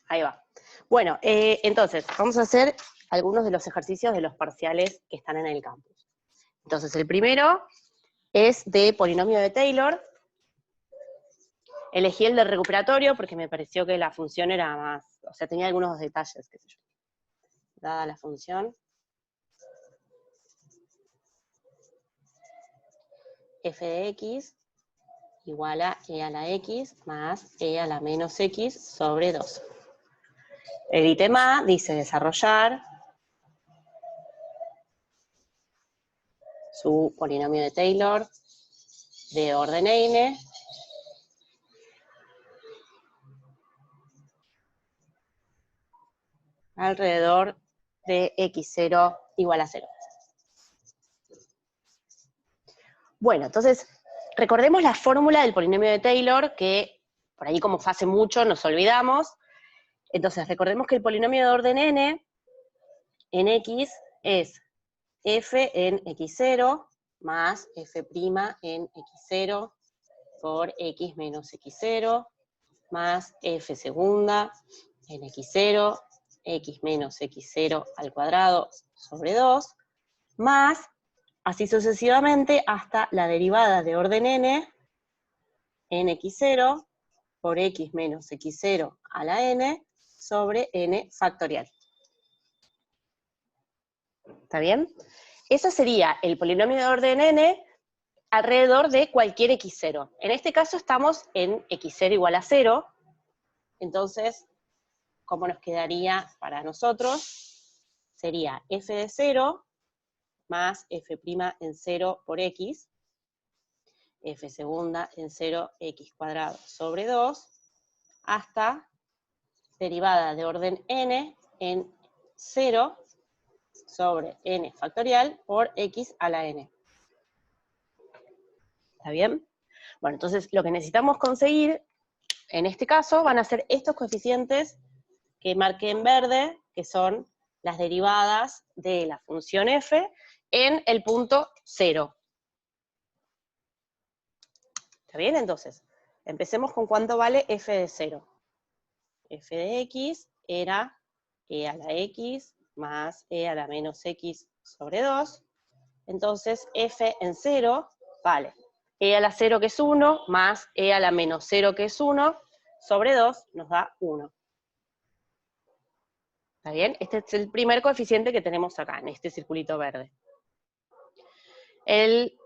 Ahí va. Bueno, entonces, vamos a hacer algunos de los ejercicios de los parciales que están en el campus. Entonces, el primero es de polinomio de Taylor. Elegí el de recuperatorio porque me pareció que la función era más, o sea, tenía algunos detalles, qué sé yo. Dada la función f de x igual a e a la x más e a la menos x sobre 2. El ítem A dice desarrollar su polinomio de Taylor de orden n alrededor de x0 igual a 0. Bueno, entonces, recordemos la fórmula del polinomio de Taylor, que por ahí como fue hace mucho nos olvidamos. Entonces, recordemos que el polinomio de orden n en x es f en x0 más f' en x0 por x menos x0 más f segunda en x0, x menos x0 al cuadrado sobre 2, más, así sucesivamente, hasta la derivada de orden n en x0 por x menos x0 a la n sobre n factorial. ¿Está bien? Eso sería el polinomio de orden n alrededor de cualquier x0. En este caso estamos en x0 igual a 0, entonces, ¿cómo nos quedaría para nosotros? Sería f de 0 más f' en 0 por x, f segunda en 0, x cuadrado sobre 2, hasta derivada de orden n en 0 sobre n factorial por x a la n. ¿Está bien? Bueno, entonces lo que necesitamos conseguir, en este caso, van a ser estos coeficientes que marqué en verde, que son las derivadas de la función f en el punto 0. ¿Está bien? Entonces, empecemos con cuánto vale f de 0. F de x era e a la x más e a la menos x sobre 2. Entonces, f en 0 vale e a la 0 que es 1 más e a la menos 0 que es 1 sobre 2 nos da 1. ¿Está bien? Este es el primer coeficiente que tenemos acá, en este circulito verde. El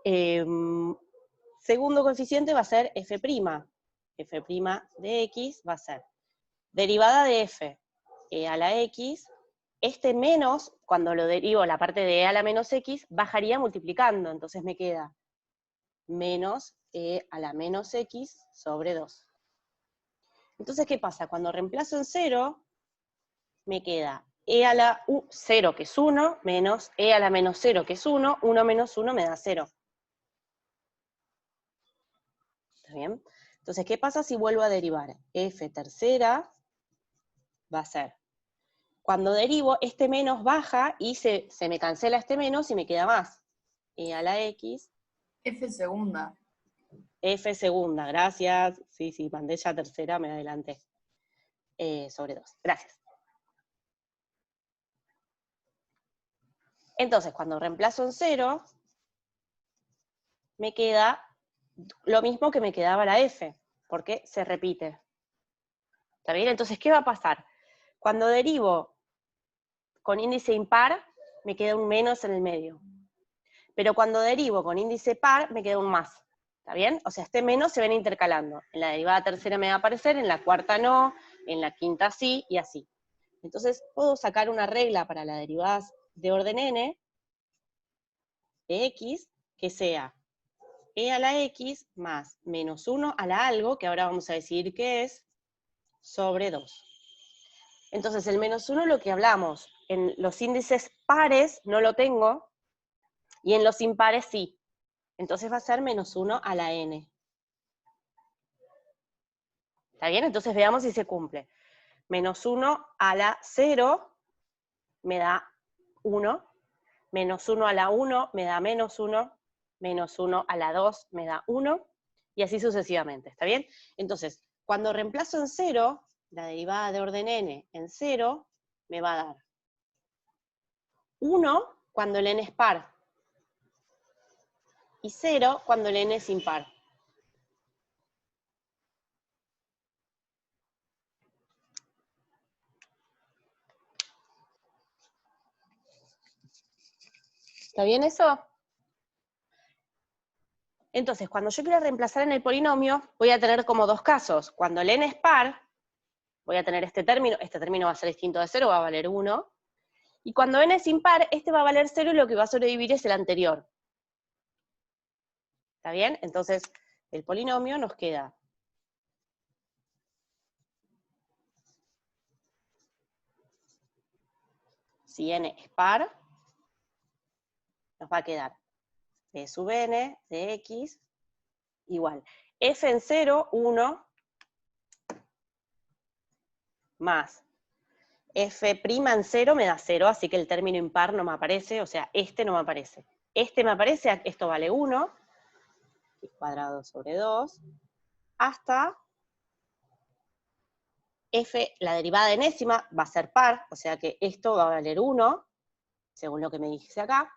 segundo coeficiente va a ser f'. F' de x va a ser derivada de f, e a la x. Este menos, cuando lo derivo la parte de e a la menos x, bajaría multiplicando, entonces me queda menos e a la menos x sobre 2. Entonces, ¿qué pasa? Cuando reemplazo en 0, me queda e a la 0, que es 1, menos e a la menos 0, que es 1, 1 menos 1 me da 0. ¿Está bien? Entonces, ¿qué pasa si vuelvo a derivar? F tercera va a ser, cuando derivo, este menos baja y se me cancela este menos y me queda más. E a la x. F segunda. F segunda, gracias. Sí, pantalla tercera, me adelanté. Sobre 2, gracias. Entonces, cuando reemplazo en 0, me queda lo mismo que me quedaba la f, porque se repite. ¿Está bien? Entonces, ¿qué va a pasar? Cuando derivo con índice impar, me queda un menos en el medio. Pero cuando derivo con índice par, me queda un más. ¿Está bien? O sea, este menos se ven intercalando. En la derivada tercera me va a aparecer, en la cuarta no, en la quinta sí, y así. Entonces, puedo sacar una regla para las derivadas de orden n, de x, que sea e a la x más menos 1 a la algo, que ahora vamos a decidir qué es, sobre 2. Entonces, el menos 1 lo que hablamos, en los índices pares no lo tengo, y en los impares sí. Entonces va a ser menos 1 a la n. ¿Está bien? Entonces veamos si se cumple. Menos 1 a la 0 me da 1. Menos 1 a la 1 me da menos 1. Menos 1 a la 2 me da 1. Y así sucesivamente. ¿Está bien? Entonces, cuando reemplazo en 0, la derivada de orden n en 0 me va a dar 1 cuando el n es par y 0 cuando el n es impar. ¿Está bien eso? Entonces, cuando yo quiero reemplazar en el polinomio, voy a tener como dos casos. Cuando el n es par, voy a tener este término va a ser distinto de 0, va a valer 1. Y cuando n es impar, este va a valer 0 y lo que va a sobrevivir es el anterior. ¿Está bien? Entonces, el polinomio nos queda si n es par, nos va a quedar p sub n de x igual f en 0, 1, más f' en 0 me da 0, así que el término impar no me aparece, o sea, este no me aparece. Este me aparece, esto vale 1, x cuadrado sobre 2, hasta f, la derivada de enésima, va a ser par, o sea que esto va a valer 1, según lo que me dice acá,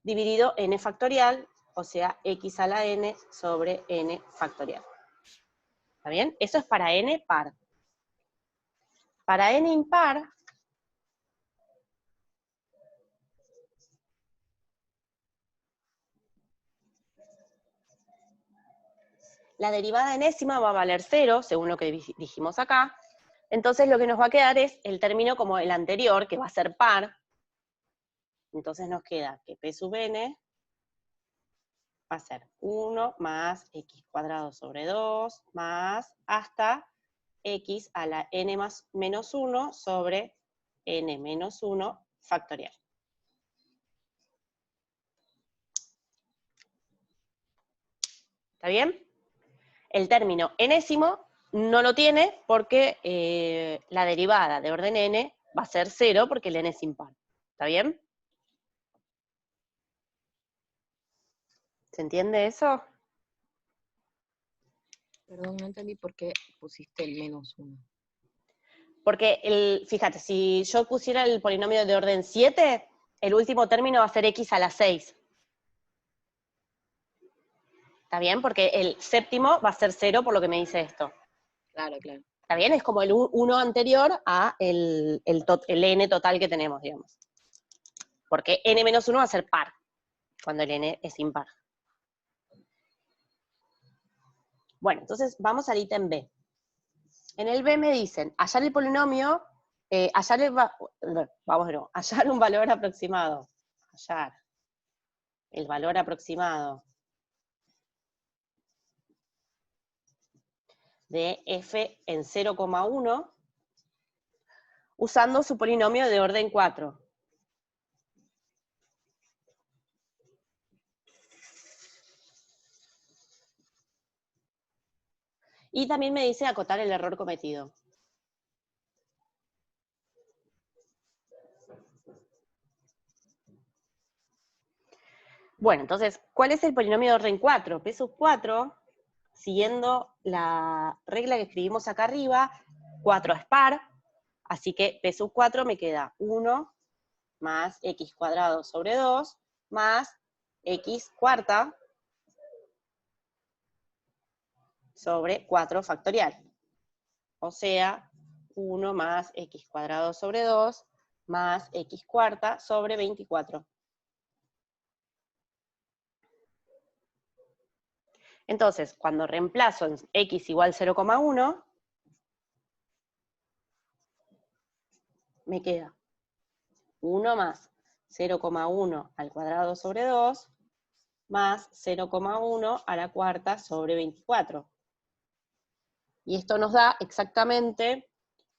dividido n factorial, o sea, x a la n sobre n factorial. ¿Está bien? Eso es para n par. Para n impar, la derivada enésima va a valer 0, según lo que dijimos acá. Entonces lo que nos va a quedar es el término como el anterior, que va a ser par. Entonces nos queda que p sub n va a ser 1 más x cuadrado sobre 2 más hasta x a la n más menos 1 sobre n menos 1 factorial. ¿Está bien? El término enésimo no lo tiene porque la derivada de orden n va a ser 0 porque el n es impar. ¿Está bien? ¿Se entiende eso? Perdón, no entendí por qué pusiste el menos 1. Porque, fíjate, si yo pusiera el polinomio de orden 7, el último término va a ser x a la 6. ¿Está bien? Porque el séptimo va a ser 0 por lo que me dice esto. Claro, claro. ¿Está bien? Es como el 1 anterior a el n total que tenemos, digamos. Porque n menos 1 va a ser par, cuando el n es impar. Bueno, entonces vamos al ítem B. En el B me dicen, hallar el polinomio, hallar un valor aproximado. Hallar el valor aproximado de f en 0,1 usando su polinomio de orden 4. Y también me dice acotar el error cometido. Bueno, entonces, ¿cuál es el polinomio de orden 4? P sub 4, siguiendo la regla que escribimos acá arriba, 4 es par, así que P sub 4 me queda 1 más x cuadrado sobre 2 más x cuarta sobre 4 factorial. O sea, 1 más x cuadrado sobre 2 más x cuarta sobre 24. Entonces, cuando reemplazo en x igual 0,1, me queda 1 más 0,1 al cuadrado sobre 2 más 0,1 a la cuarta sobre 24. Y esto nos da exactamente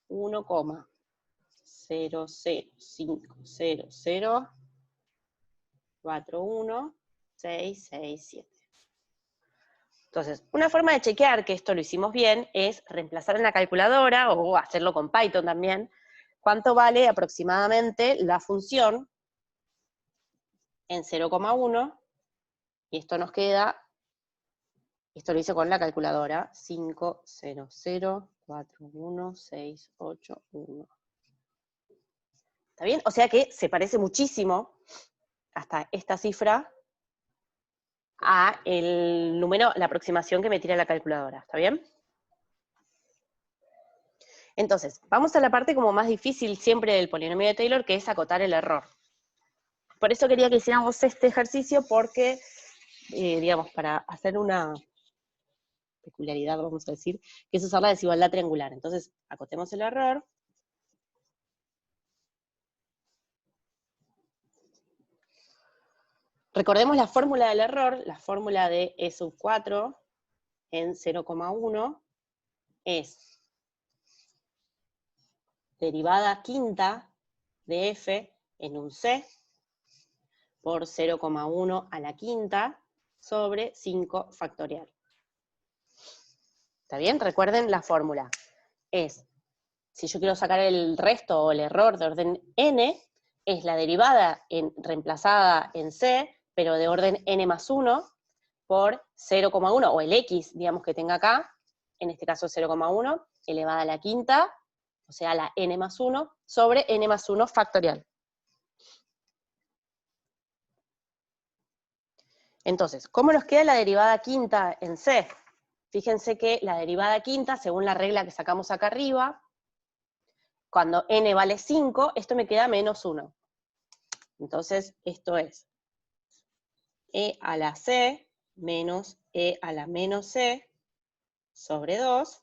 1,0050041,667. Entonces, una forma de chequear que esto lo hicimos bien es reemplazar en la calculadora, o hacerlo con Python también, cuánto vale aproximadamente la función en 0,1, y esto nos queda Esto lo hice con la calculadora. 5004168. ¿Está bien? O sea que se parece muchísimo, hasta esta cifra, a el número, la aproximación que me tira la calculadora. ¿Está bien? Entonces, vamos a la parte como más difícil siempre del polinomio de Taylor, que es acotar el error. Por eso quería que hiciéramos este ejercicio, porque, digamos, para hacer una peculiaridad, vamos a decir, que es usar la desigualdad triangular. Entonces, acotemos el error. Recordemos la fórmula del error, la fórmula de E sub 4 en 0,1 es derivada quinta de f en un c por 0,1 a la quinta sobre 5 factorial. ¿Está bien? Recuerden la fórmula. Es, si yo quiero sacar el resto o el error de orden n, es la derivada reemplazada en c, pero de orden n más 1, por 0,1, o el x, digamos, que tenga acá, en este caso 0,1, elevada a la quinta, o sea, la n más 1, sobre n más 1 factorial. Entonces, ¿cómo nos queda la derivada quinta en c? Fíjense que la derivada quinta, según la regla que sacamos acá arriba, cuando n vale 5, esto me queda menos 1. Entonces, esto es e a la c menos e a la menos c sobre 2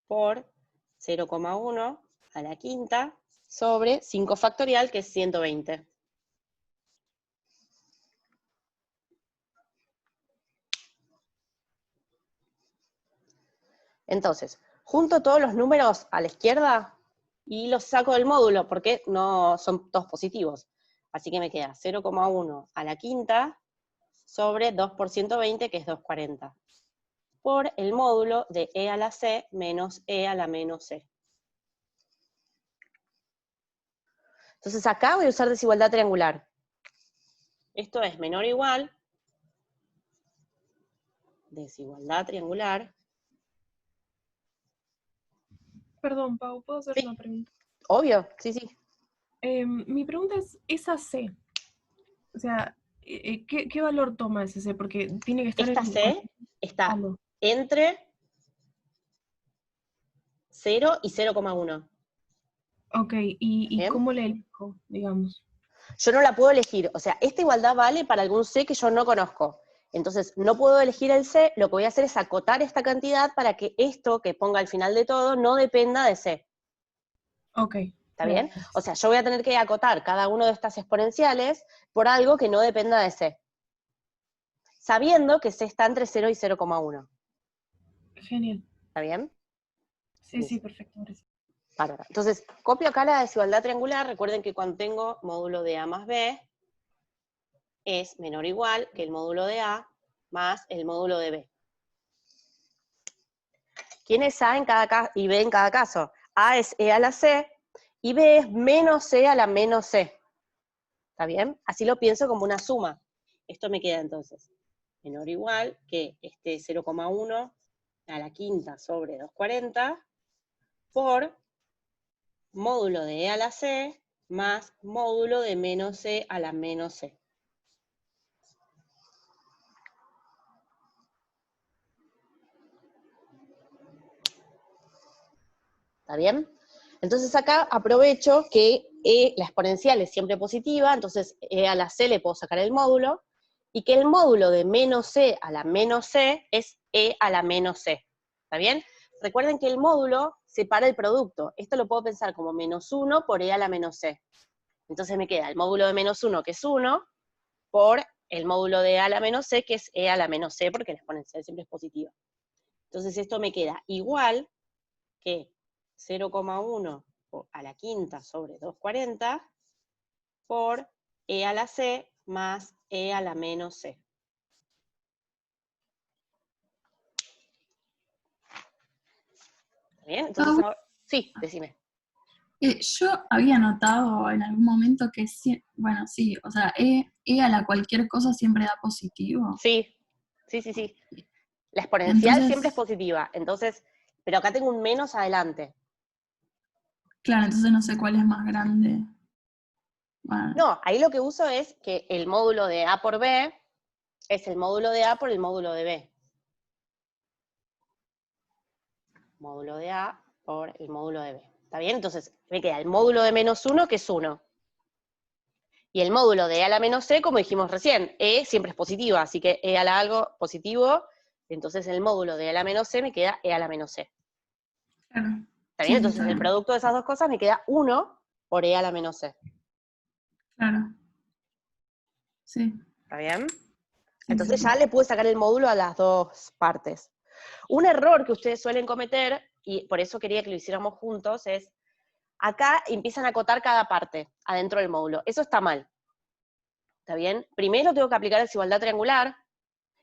por 0,1 a la quinta sobre 5 factorial, que es 120. Entonces, junto todos los números a la izquierda y los saco del módulo, porque no son todos positivos. Así que me queda 0,1 a la quinta sobre 2 por 120, que es 240, por el módulo de e a la c menos e a la menos c. Entonces acá voy a usar desigualdad triangular. Esto es menor o igual, desigualdad triangular. Perdón, Pau, ¿puedo hacer Sí, una pregunta? obvio, sí, sí. Mi pregunta es, esa C, o sea, ¿qué valor toma ese C? Porque tiene que estar Esta en C está algo. entre 0 y 0,1. Ok, ¿y ¿Bien? cómo le elijo, digamos? Yo no la puedo elegir, o sea, esta igualdad vale para algún C que yo no conozco. Entonces, no puedo elegir el C, lo que voy a hacer es acotar esta cantidad para que esto que ponga al final de todo no dependa de C. Ok. ¿Está bien? O sea, yo voy a tener que acotar cada una de estas exponenciales por algo que no dependa de C, sabiendo que C está entre 0 y 0,1. Genial. ¿Está bien? Sí, sí, perfecto, gracias. Bárbaro. Entonces, copio acá la desigualdad triangular. Recuerden que cuando tengo módulo de A más B, es menor o igual que el módulo de A más el módulo de B. ¿Quién es A en cada y B en cada caso? A es E a la C, y B es menos C a la menos C. ¿Está bien? Así lo pienso como una suma. Esto me queda entonces menor o igual que este 0,1 a la quinta sobre 240 por módulo de E a la C más módulo de menos C a la menos C. ¿Está bien? Entonces acá aprovecho que la exponencial es siempre positiva, entonces E a la C le puedo sacar el módulo, y que el módulo de menos C a la menos C es E a la menos C. ¿Está bien? Recuerden que el módulo separa el producto. Esto lo puedo pensar como menos 1 por E a la menos C. Entonces me queda el módulo de menos 1, que es 1, por el módulo de E a la menos C, que es E a la menos C, porque la exponencial siempre es positiva. Entonces esto me queda igual que 0,1 a la quinta sobre 240 por E a la C más E a la menos C. ¿Bien? Entonces Pau, ahora, sí, decime. yo había notado en algún momento que, bueno, sí, o sea, E a la cualquier cosa siempre da positivo. Sí, sí, sí, sí. La exponencial Entonces, siempre es positiva, entonces, pero acá tengo un menos adelante. claro, entonces no sé cuál es más grande. Bueno, No, ahí lo que uso es que el módulo de A por B es el módulo de A por el módulo de B. Módulo de A por el módulo de B. ¿Está bien? Entonces, me queda el módulo de menos 1, que es 1. Y el módulo de E a la menos C, como dijimos recién, E siempre es positiva, así que E a la algo positivo, entonces el módulo de E a la menos C me queda E a la menos C. claro. ¿Está Sí, bien? sí, Entonces está el bien. producto de esas dos cosas me queda 1 por E a la menos C. Claro. Sí, ¿Está bien? sí, sí, Entonces sí. ya le pude sacar el módulo a las dos partes. Un error que ustedes suelen cometer, y por eso quería que lo hiciéramos juntos, es acá empiezan a acotar cada parte adentro del módulo. Eso está mal. ¿Está bien? Primero tengo que aplicar desigualdad triangular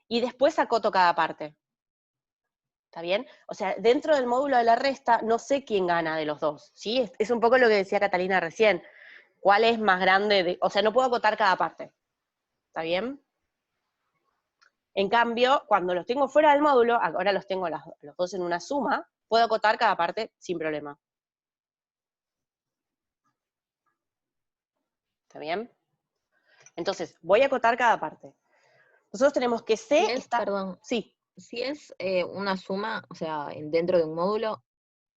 y después acoto cada parte. ¿Está bien? O sea, dentro del módulo de la resta no sé quién gana de los dos, ¿sí? Es un poco lo que decía Catalina recién. ¿Cuál es más grande? O sea, no puedo acotar cada parte. ¿Está bien? En cambio, cuando los tengo fuera del módulo, ahora los tengo los dos en una suma, puedo acotar cada parte sin problema. ¿Está bien? Entonces, voy a acotar cada parte. Nosotros tenemos que C Si es, está... perdón, Sí, si es una suma, o sea, dentro de un módulo,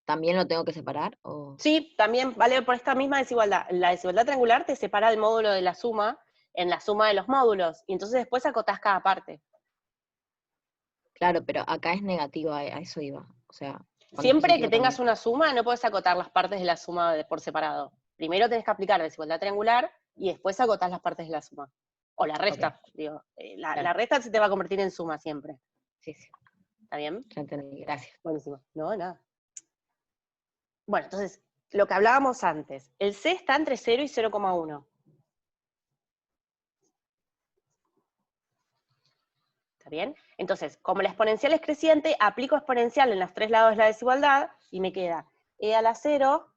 ¿también lo tengo que separar? O... sí, también vale por esta misma desigualdad. La desigualdad triangular te separa el módulo de la suma en la suma de los módulos, y entonces después acotás cada parte. Claro, pero acá es negativa, a eso iba. O sea, cuando es Siempre que positivo tengas también. una suma, no puedes acotar las partes de la suma por separado. Primero tenés que aplicar desigualdad triangular, y después acotás las partes de la suma. O la resta, digo. La Claro. resta se te va a convertir en suma siempre. Sí, sí, ¿Está bien? ya entendí, gracias. Buenísimo. No, nada. Bueno, entonces, lo que hablábamos antes. El C está entre 0 y 0,1. ¿Está bien? Entonces, como la exponencial es creciente, aplico exponencial en los tres lados de la desigualdad, y me queda E a la 0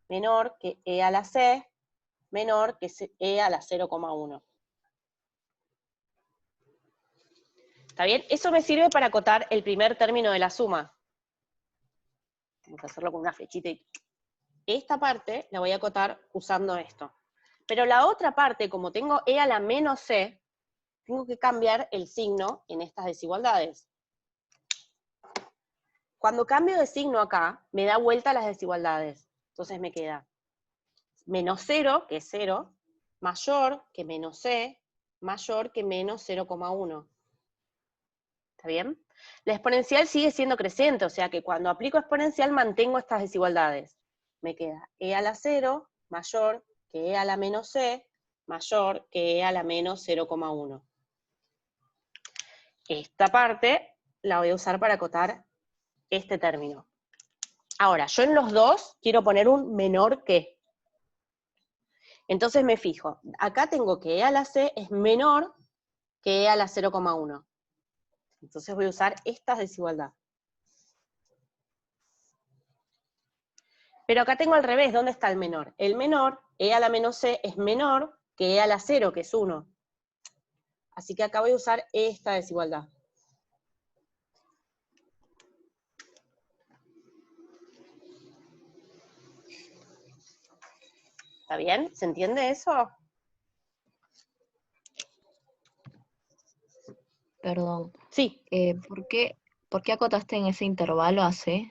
menor que E a la C menor que E a la 0,1. ¿Está bien? Eso me sirve para acotar el primer término de la suma. Vamos a hacerlo con una flechita. Esta parte la voy a acotar usando esto. Pero la otra parte, como tengo E a la menos C, tengo que cambiar el signo en estas desigualdades. Cuando cambio de signo acá, me da vuelta a las desigualdades. Entonces me queda menos 0, que es 0, mayor que menos C, mayor que menos 0,1. ¿Está bien? La exponencial sigue siendo creciente, o sea que cuando aplico exponencial mantengo estas desigualdades. Me queda E a la 0 mayor que E a la menos C, mayor que E a la menos 0,1. Esta parte la voy a usar para acotar este término. Ahora, yo en los dos quiero poner un menor que. Entonces me fijo, acá tengo que E a la C es menor que E a la 0,1. Entonces voy a usar esta desigualdad. Pero acá tengo al revés, ¿dónde está el menor? El menor, E a la menos C, es menor que E a la 0, que es 1. Así que acá voy a usar esta desigualdad. ¿Está bien? ¿Se entiende eso? Perdón. Sí, ¿Por qué acotaste en ese intervalo a C?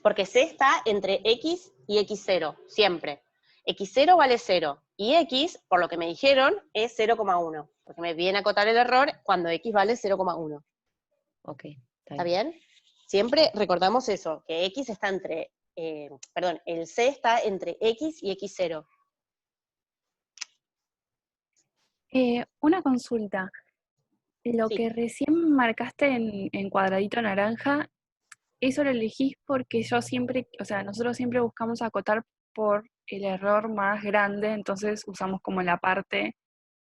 porque C está entre X y X0, siempre. X0 vale 0, y X, por lo que me dijeron, es 0,1, porque me viene a acotar el error cuando X vale 0,1. Ok, ¿Está bien? Siempre recordamos eso, que X está entre, el C está entre X y X0. Una consulta. Lo Sí. que recién marcaste en cuadradito naranja, eso lo elegís porque yo siempre, o sea, nosotros siempre buscamos acotar por el error más grande, entonces usamos como la parte,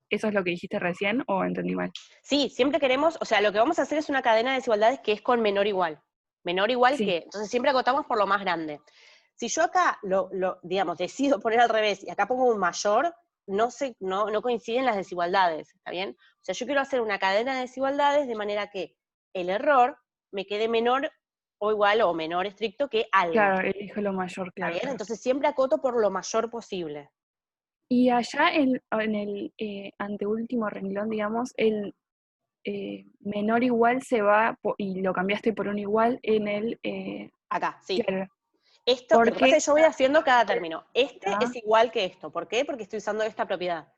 ¿eso es lo que dijiste recién o entendí mal? Sí, siempre queremos, o sea, lo que vamos a hacer es una cadena de desigualdades que es con menor igual. Menor igual Sí. que, entonces siempre acotamos por lo más grande. Si yo acá, digamos, decido poner al revés y acá pongo un mayor, no coinciden las desigualdades, ¿está bien? O sea, yo quiero hacer una cadena de desigualdades de manera que el error me quede menor o igual o menor estricto que algo. Claro, elijo lo mayor, ¿Está claro. bien? Claro. Entonces siempre acoto por lo mayor posible. Y allá en el anteúltimo renglón, digamos, el menor igual se va, y lo cambiaste por un igual en el... Acá, sí. claro, Esto, lo que pasa porque... es que yo voy haciendo cada término. Este Ah, es igual que esto. ¿Por qué? Porque estoy usando esta propiedad.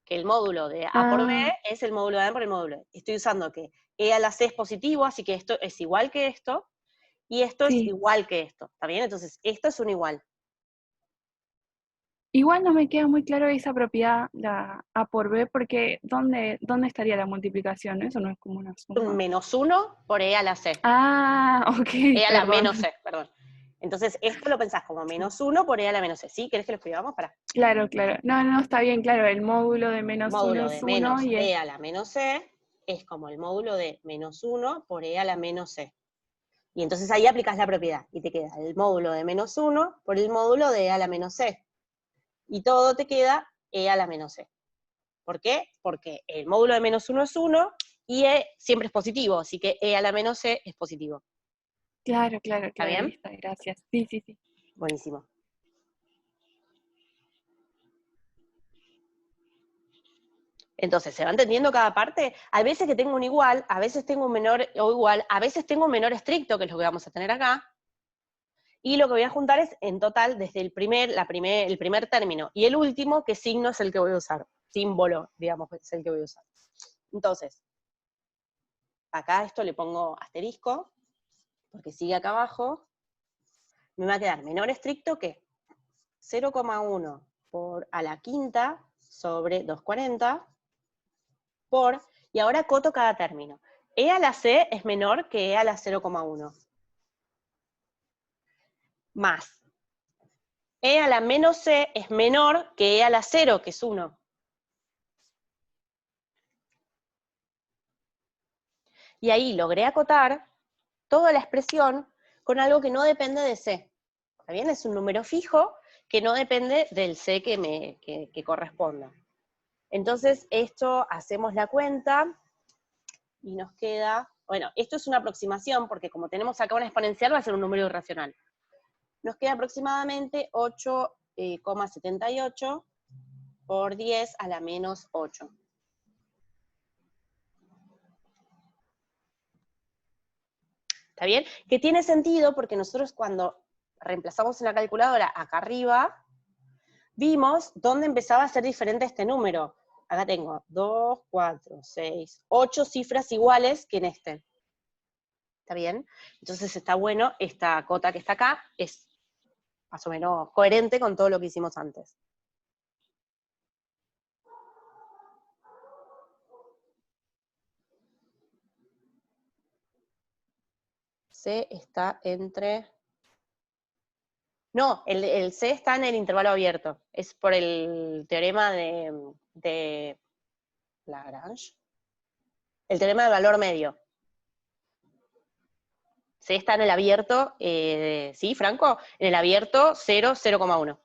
Que el módulo de A por B es el módulo de A por el módulo B. Estoy usando que E a la C es positivo, así que esto es igual que esto, y esto es sí. igual que esto. ¿Está bien? Entonces, esto es un igual. Igual no me queda muy claro esa propiedad, la A por B, porque ¿dónde estaría la multiplicación? Eso no es como una Un suma. -1 por E a la C. Ah, ok, E a la perdón. menos C, perdón. Entonces, esto lo pensás como -1 por E a la menos C. ¿Sí? ¿Querés que lo escribamos? Para. Claro, claro. No, está bien, claro. El módulo de menos 1 Módulo de es 1 menos y E a la menos C es como el módulo de -1 por E a la menos C. Y entonces ahí aplicás la propiedad, y te queda el módulo de -1 por el módulo de E a la menos C. Y todo te queda E a la menos C. ¿Por qué? Porque el módulo de -1 es 1, y E siempre es positivo, así que E a la menos C es positivo. Claro, ¿Está bien? listo, gracias. Sí. Buenísimo. Entonces, ¿se va entendiendo cada parte? Hay veces que tengo un igual, a veces tengo un menor o igual, a veces tengo un menor estricto, que es lo que vamos a tener acá, y lo que voy a juntar es, en total, desde el primer término y el último, qué signo es el que voy a usar. Símbolo, digamos, es el que voy a usar. Entonces, acá esto le pongo asterisco, porque sigue acá abajo. Me va a quedar menor estricto que 0,1 por a la quinta sobre 240 por, y ahora coto cada término. E a la C es menor que E a la 0,1. Más. E a la menos C es menor que E a la 0, que es 1. Y ahí logré acotar toda la expresión con algo que no depende de C. ¿Está bien? Es un número fijo que no depende del C que corresponda. Entonces, esto hacemos la cuenta y nos queda, bueno, esto es una aproximación, porque como tenemos acá una exponencial, va a ser un número irracional. Nos queda aproximadamente 8,78 por 10 a la menos 8. ¿Está bien? Que tiene sentido porque nosotros cuando reemplazamos en la calculadora acá arriba, vimos dónde empezaba a ser diferente este número. Acá tengo 2, 4, 6, 8 cifras iguales que en este. ¿Está bien? Entonces está bueno, esta cota que está acá es más o menos coherente con todo lo que hicimos antes. C está entre... No, el C está en el intervalo abierto. Es por el teorema de Lagrange. El teorema del valor medio. C está en el abierto, ¿sí, Franco? En el abierto 0, 0,1.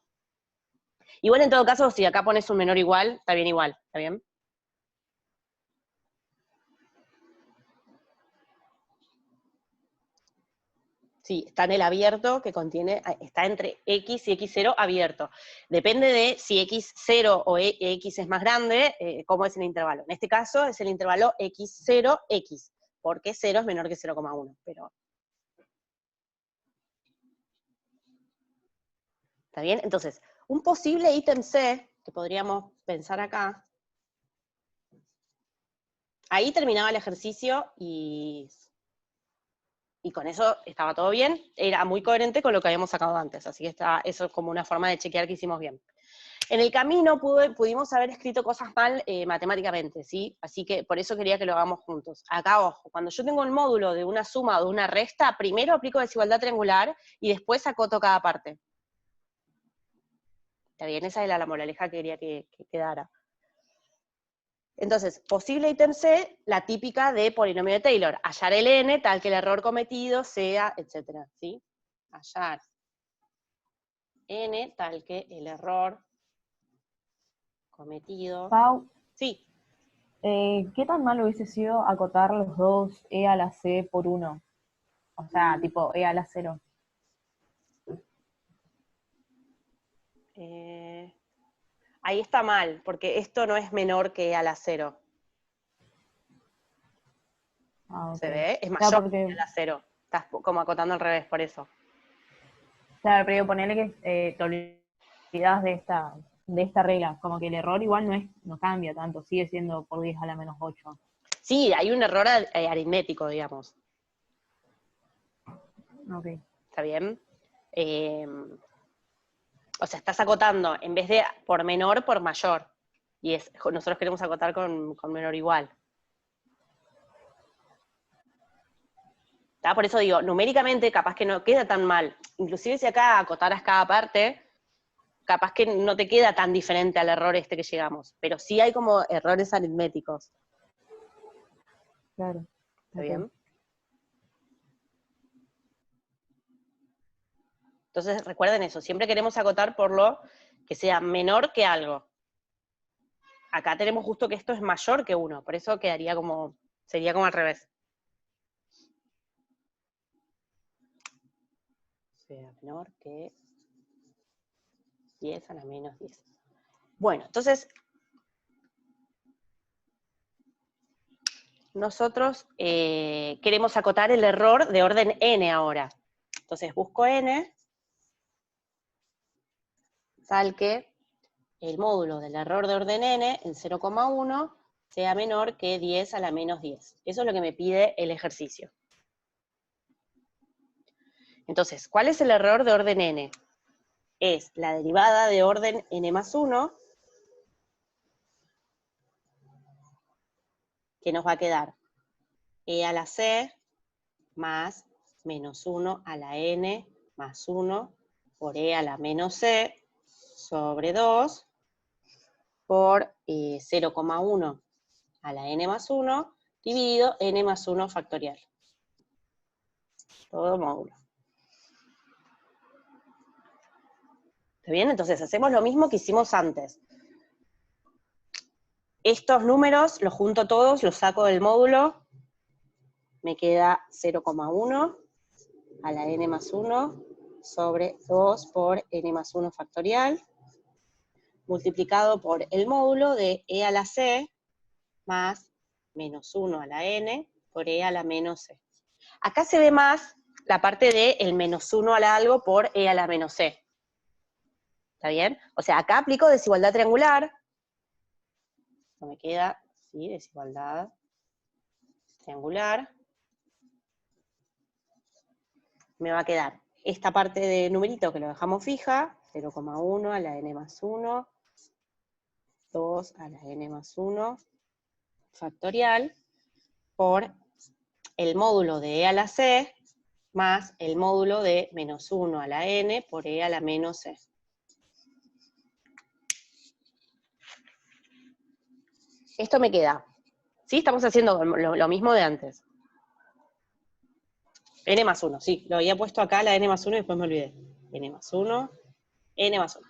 Igual en todo caso, si acá pones un menor igual, está bien igual, ¿está bien? Sí, está en el abierto que contiene, está entre X y X0 abierto. Depende de si X0 o X es más grande, cómo es el intervalo. En este caso es el intervalo X0, X, porque 0 es menor que 0,1, pero... ¿Está bien? Entonces, un posible ítem C, que podríamos pensar acá, ahí terminaba el ejercicio y con eso estaba todo bien, era muy coherente con lo que habíamos sacado antes, así que eso es como una forma de chequear que hicimos bien. En el camino pudimos haber escrito cosas mal matemáticamente, ¿sí? Así que por eso quería que lo hagamos juntos. Acá, ojo, cuando yo tengo el módulo de una suma o de una resta, primero aplico desigualdad triangular y después acoto cada parte. ¿Está bien? Esa era la moraleja que quería que quedara. Entonces, posible ítem C, la típica de polinomio de Taylor. Hallar el n tal que el error cometido sea, etcétera, ¿sí? Hallar n tal que el error cometido... Pau, Sí. ¿Qué tan mal hubiese sido acotar los dos e a la c por 1? O sea, tipo e a la 0. Ahí está mal, porque esto no es menor que a la 0. Ah, ok. ¿Se ve? Es Claro, mayor que a la 0. Estás como acotando al revés, por eso. claro, pero ponerle que te olvidas de esta regla, como que el error igual no cambia tanto, sigue siendo por 10 a la menos 8. Sí, hay un error aritmético, digamos. Ok. ¿Está bien? O sea, estás acotando, en vez de por menor, por mayor. Y nosotros queremos acotar con menor igual. ¿Tá? Por eso digo, numéricamente capaz que no queda tan mal. Inclusive si acá acotaras cada parte, capaz que no te queda tan diferente al error este que llegamos. Pero sí hay como errores aritméticos. Claro. ¿Está Ok. bien? Entonces recuerden eso, siempre queremos acotar por lo que sea menor que algo. Acá tenemos justo que esto es mayor que 1, por eso sería como al revés. Sea menor que 10 a la menos 10. Bueno, entonces, nosotros queremos acotar el error de orden n ahora. Entonces busco n, tal que el módulo del error de orden n en 0,1 sea menor que 10 a la menos 10. Eso es lo que me pide el ejercicio. Entonces, ¿cuál es el error de orden n? Es la derivada de orden n más 1, que nos va a quedar e a la c más menos 1 a la n más 1 por e a la menos c sobre 2 por 0,1 a la n más 1 dividido n más 1 factorial. Todo módulo. ¿Está bien? Entonces hacemos lo mismo que hicimos antes. Estos números los junto todos, los saco del módulo, me queda 0,1 a la n más 1 sobre 2 por n más 1 factorial, multiplicado por el módulo de e a la c más menos 1 a la n por e a la menos c. Acá se ve más la parte de el menos 1 a la algo por e a la menos c. ¿Está bien? O sea, acá aplico desigualdad triangular. No me queda, sí, desigualdad triangular. Me va a quedar esta parte de numerito que lo dejamos fija, 0,1 a la n más 1, 2 a la n más 1, factorial, por el módulo de e a la c, más el módulo de menos 1 a la n por e a la menos c. Esto me queda. ¿Sí? Estamos haciendo lo mismo de antes. N más 1, sí. Lo había puesto acá la n más 1 y después me olvidé. N más 1, n más 1.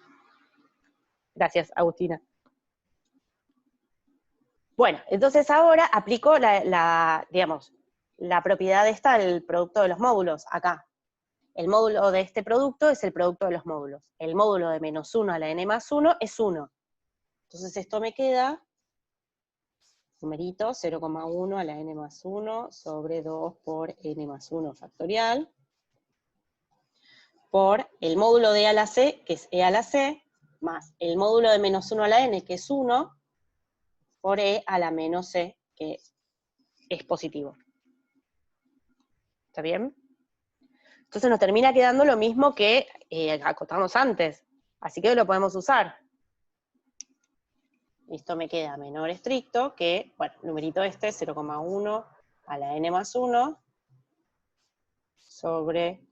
Gracias, Agustina. Bueno, entonces ahora aplico digamos, la propiedad esta del producto de los módulos, acá. El módulo de este producto es el producto de los módulos. El módulo de menos 1 a la n más 1 es 1. Entonces esto me queda, numerito, 0,1 a la n más 1 sobre 2 por n más 1 factorial, por el módulo de e a la c, que es e a la c, más el módulo de menos 1 a la n, que es 1, por e a la menos c, que es positivo. ¿Está bien? Entonces nos termina quedando lo mismo que acotamos antes. Así que lo podemos usar. Esto me queda menor estricto que, bueno, numerito este, 0,1 a la n más 1 sobre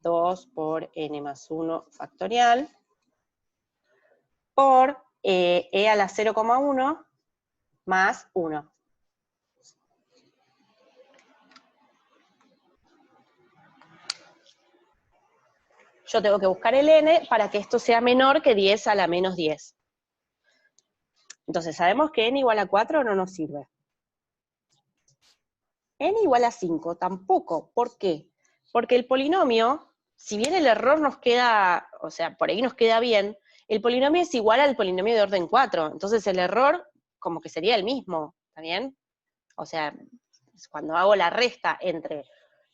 2 por n más 1 factorial por e a la 0,1 más 1. Yo tengo que buscar el n para que esto sea menor que 10 a la menos 10. Entonces, sabemos que n igual a 4 no nos sirve. N igual a 5 tampoco. ¿Por qué? Porque el polinomio, si bien el error nos queda, o sea, por ahí nos queda bien, el polinomio es igual al polinomio de orden 4. Entonces el error como que sería el mismo, ¿está bien? O sea, cuando hago la resta entre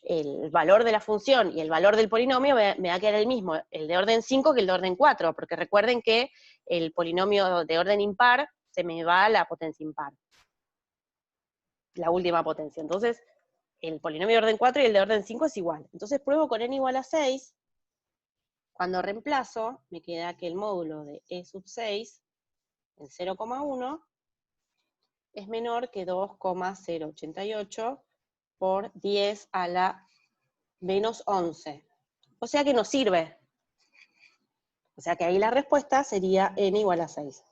el valor de la función y el valor del polinomio, me va a quedar el mismo, el de orden 5 que el de orden 4, porque recuerden que el polinomio de orden impar se me va a la potencia impar. La última potencia. Entonces, el polinomio de orden 4 y el de orden 5 es igual. Entonces pruebo con n igual a 6. Cuando reemplazo, me queda que el módulo de e sub 6 en 0,1 es menor que 2,088 por 10 a la menos 11. O sea que no sirve. O sea que ahí la respuesta sería n igual a 6.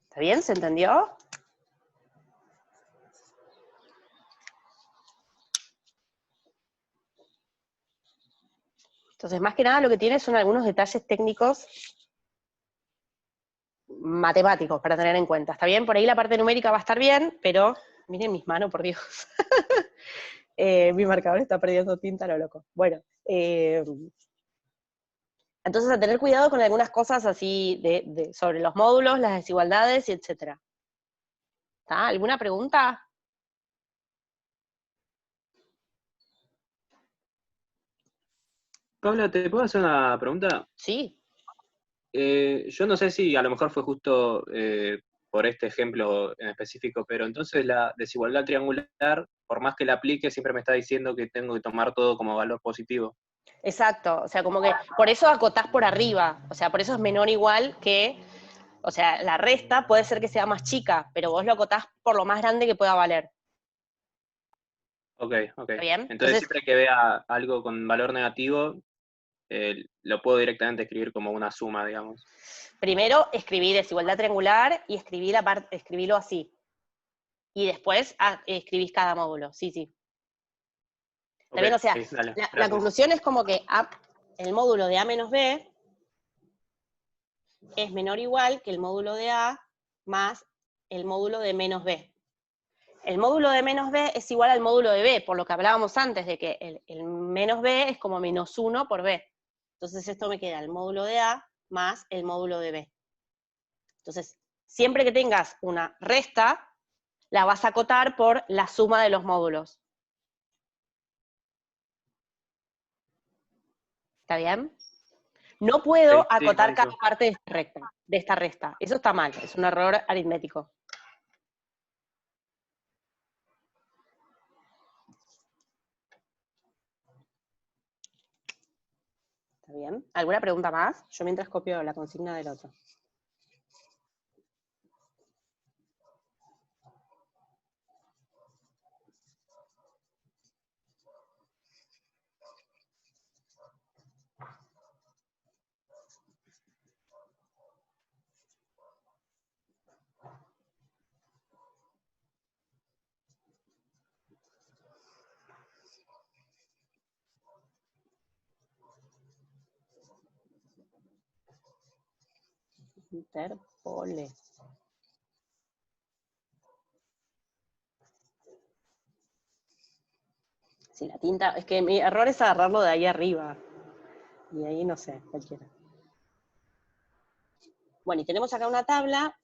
¿Está bien? ¿Se entendió? Entonces, más que nada lo que tiene son algunos detalles técnicos matemáticos para tener en cuenta. ¿Está bien? Por ahí la parte numérica va a estar bien, pero miren mis manos, por Dios. Mi marcador está perdiendo tinta a lo loco. Bueno, entonces a tener cuidado con algunas cosas así sobre los módulos, las desigualdades, y etcétera. ¿Está? ¿Alguna pregunta? Paula, ¿te puedo hacer una pregunta? Sí. Yo no sé si a lo mejor fue justo por este ejemplo en específico, pero entonces la desigualdad triangular, por más que la aplique, siempre me está diciendo que tengo que tomar todo como valor positivo. Exacto, o sea, como que por eso acotás por arriba, o sea, por eso es menor o igual que, o sea, la resta puede ser que sea más chica, pero vos lo acotás por lo más grande que pueda valer. Ok. ¿Está bien? Entonces Entonces, siempre que vea algo con valor negativo, lo puedo directamente escribir como una suma, digamos. primero escribí desigualdad triangular y escribílo así. Y después escribís cada módulo, sí. ¿Está bien? O sea, Dale, la gracias. conclusión es como que el módulo de A menos B es menor o igual que el módulo de A más el módulo de menos B. El módulo de menos B es igual al módulo de B, por lo que hablábamos antes, de que el menos B es como menos 1 por B. Entonces esto me queda el módulo de A más el módulo de B. Entonces, siempre que tengas una resta, la vas a acotar por la suma de los módulos. ¿Está bien? No puedo Sí, acotar cada buenísimo. parte de esta resta. Eso está mal, es un error aritmético. ¿Está bien? ¿Alguna pregunta más? Yo mientras copio la consigna del otro. Interpole. Si la tinta, es que mi error es agarrarlo de ahí arriba. Y ahí no sé, cualquiera. Bueno, y tenemos acá una tabla,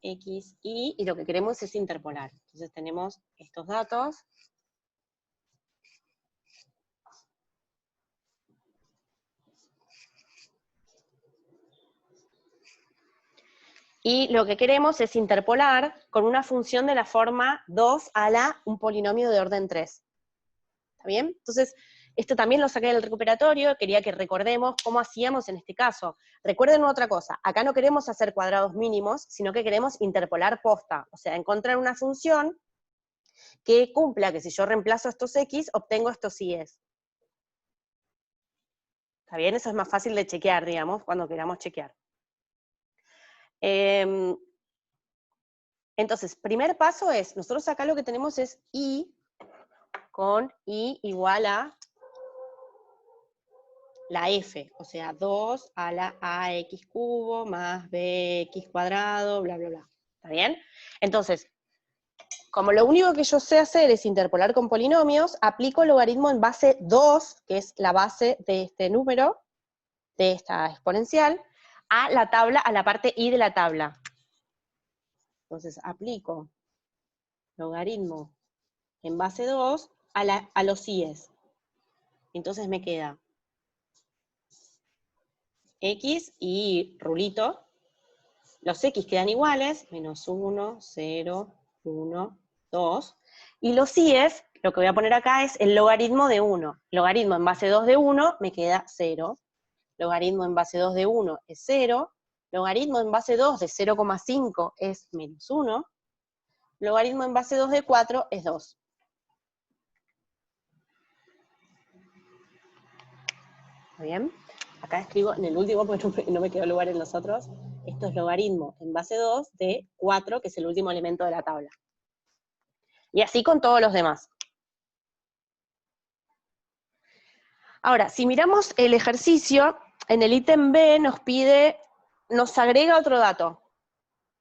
X, Y lo que queremos es interpolar. Entonces tenemos estos datos. Y lo que queremos es interpolar con una función de la forma 2 a la un polinomio de orden 3. ¿Está bien? Entonces, esto también lo saqué del recuperatorio, quería que recordemos cómo hacíamos en este caso. Recuerden otra cosa, acá no queremos hacer cuadrados mínimos, sino que queremos interpolar posta, o sea, encontrar una función que cumpla que si yo reemplazo estos X, obtengo estos Y's. ¿Está bien? Eso es más fácil de chequear, digamos, cuando queramos chequear. Entonces, primer paso es, nosotros acá lo que tenemos es I con I igual a la F, o sea, 2 a la AX cubo más BX cuadrado, bla, bla, bla. ¿Está bien? Entonces, como lo único que yo sé hacer es interpolar con polinomios, aplico el logaritmo en base 2, que es la base de este número, de esta exponencial, a la tabla, a la parte I de la tabla. Entonces, aplico logaritmo en base 2 a los i's. Entonces me queda X y rulito. Los X quedan iguales, menos 1, 0, 1, 2. Y los i's, lo que voy a poner acá es el logaritmo de 1. Logaritmo en base 2 de 1 me queda 0. Logaritmo en base 2 de 1 es 0. Logaritmo en base 2 de 0,5 es menos 1. Logaritmo en base 2 de 4 es 2. ¿Está bien? Acá escribo en el último porque no me quedó lugar en los otros. Esto es logaritmo en base 2 de 4, que es el último elemento de la tabla. Y así con todos los demás. Ahora, si miramos el ejercicio, en el ítem B nos agrega otro dato.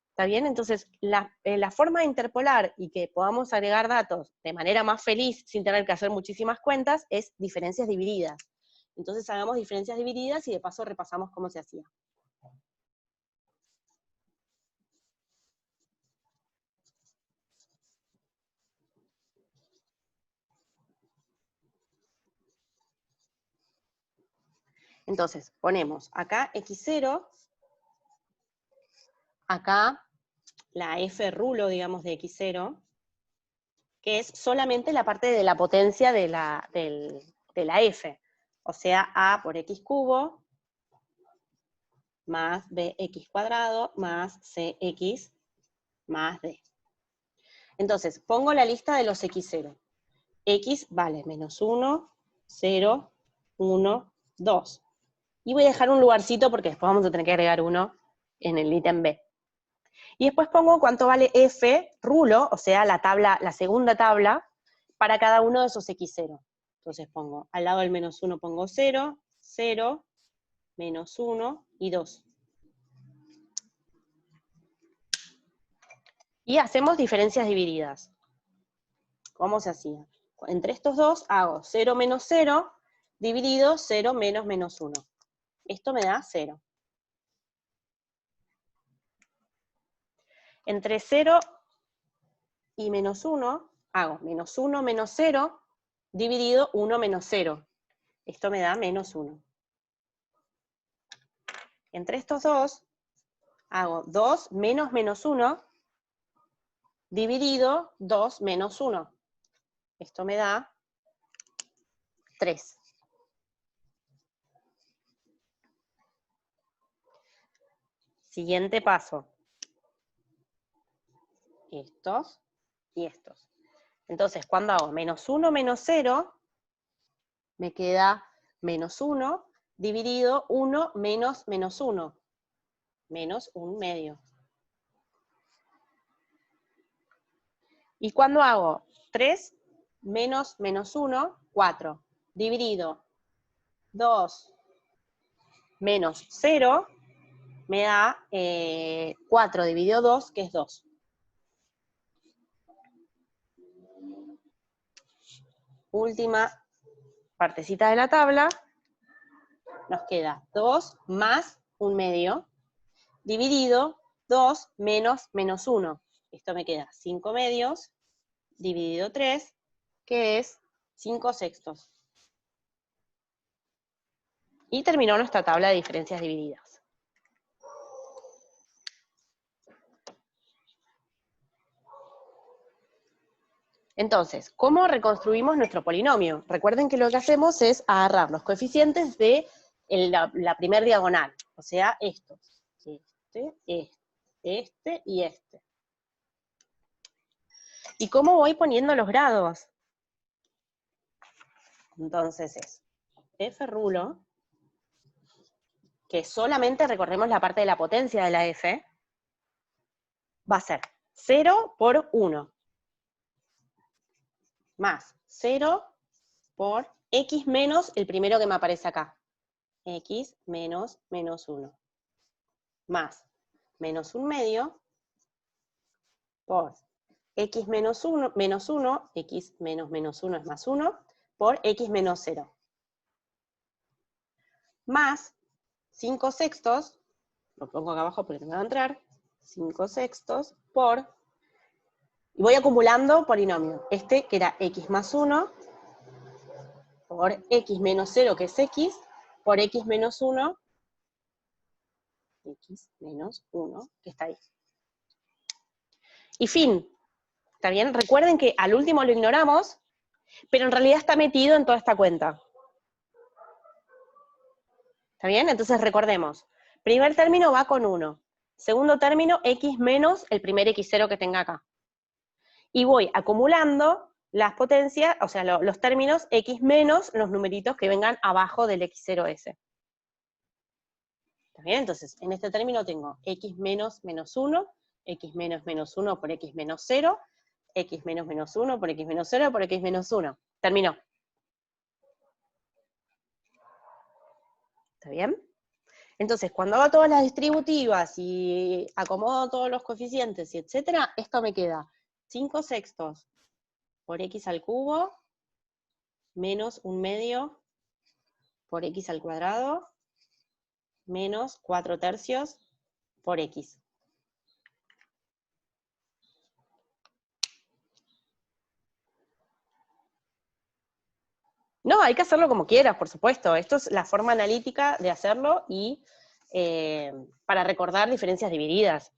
¿Está bien? Entonces, la forma de interpolar y que podamos agregar datos de manera más feliz, sin tener que hacer muchísimas cuentas, es diferencias divididas. Entonces hagamos diferencias divididas y de paso repasamos cómo se hacía. Entonces, ponemos acá x0, acá la f rulo, digamos, de x0, que es solamente la parte de la potencia de la f. O sea, a por x cubo, más bx cuadrado, más cx, más d. Entonces, pongo la lista de los x0. X vale menos 1, 0, 1, 2. Y voy a dejar un lugarcito porque después vamos a tener que agregar 1 en el ítem B. Y después pongo cuánto vale f rulo, o sea, la segunda tabla, para cada uno de esos x0. Entonces pongo, al lado del menos 1 pongo 0, 0, menos 1 y 2. Y hacemos diferencias divididas. ¿Cómo se hacía? Entre estos dos hago 0 menos 0, dividido 0 menos menos 1. Esto me da 0. Entre 0 y menos 1, hago menos 1 menos 0, dividido 1 menos 0. Esto me da menos 1. Entre estos dos, hago 2 menos menos 1, dividido 2 menos 1. Esto me da 3. Siguiente paso. Estos y estos. Entonces, cuando hago menos 1 menos 0, me queda menos 1, dividido 1 menos menos 1. Menos 1 medio. Y cuando hago 3 menos menos 1, 4. Dividido 2 menos 0, me da 4 dividido 2, que es 2. Última partecita de la tabla, nos queda 2 más 1 medio, dividido 2 menos menos 1. Esto me queda 5 medios, dividido 3, que es 5 sextos. Y terminó nuestra tabla de diferencias divididas. Entonces, ¿cómo reconstruimos nuestro polinomio? Recuerden que lo que hacemos es agarrar los coeficientes de la primer diagonal, o sea, estos. Este y este. ¿Y cómo voy poniendo los grados? Entonces es f rulo, que solamente recorremos la parte de la potencia de la f, va a ser 0 por 1, más 0 por x menos el primero que me aparece acá, x menos menos 1, más menos 1/2 por x menos 1, x menos menos 1 es más 1, por x menos 0. Más 5/6, lo pongo acá abajo porque no me va a entrar, 5/6 por, y voy acumulando polinomio, este que era x más 1, por x menos 0, que es x, por x menos 1, x menos 1, que está ahí. Y fin, ¿está bien? Recuerden que al último lo ignoramos, pero en realidad está metido en toda esta cuenta. ¿Está bien? Entonces recordemos, primer término va con 1, segundo término x menos el primer x0 que tenga acá. Y voy acumulando las potencias, o sea, los términos x menos los numeritos que vengan abajo del x0 ese. ¿Está bien? Entonces, en este término tengo x menos menos 1, x menos menos 1 por x menos 0, x menos menos 1 por x menos 0 por x menos 1. Terminó. ¿Está bien? Entonces, cuando hago todas las distributivas y acomodo todos los coeficientes y etcétera, esto me queda 5/6 por x al cubo menos 1/2 por x al cuadrado menos 4/3 por x. No, hay que hacerlo como quieras, por supuesto. Esto es la forma analítica de hacerlo y para recordar diferencias divididas.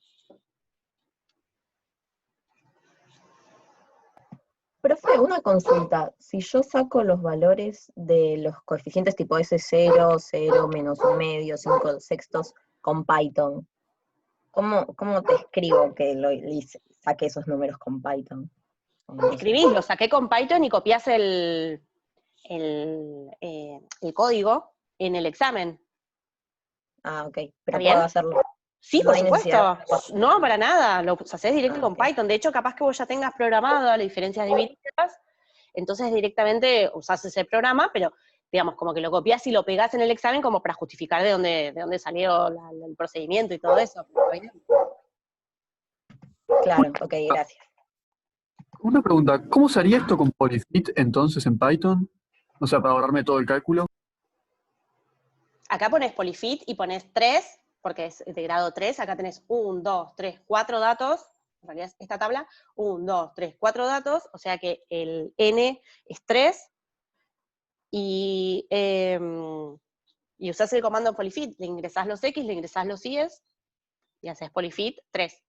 Profe, una consulta. Si yo saco los valores de los coeficientes tipo S0, 0, menos 1/2, 5/6 con Python, ¿cómo te escribo que saque esos números con Python? No sé. Escribís, lo saqué con Python y copiás el código en el examen. Ah, ok. ¿Está Pero bien? puedo hacerlo. Sí, No por hay supuesto. necesidad. No, para nada. Lo hacés directo Ah, con ok. Python. De hecho, capaz que vos ya tengas programado las diferencias divididas, entonces directamente usás ese programa, pero digamos, como que lo copiás y lo pegás en el examen como para justificar de dónde salió el procedimiento y todo eso. Claro, ok, gracias. Una pregunta, ¿cómo se haría esto con Polyfit entonces en Python? O sea, para ahorrarme todo el cálculo. Acá pones Polyfit y pones 3, porque es de grado 3, acá tenés 1, 2, 3, 4 datos, en realidad es esta tabla, 1, 2, 3, 4 datos, o sea que el n es 3, y usás el comando Polyfit, le ingresás los x, le ingresás los y's, y haces Polyfit 3.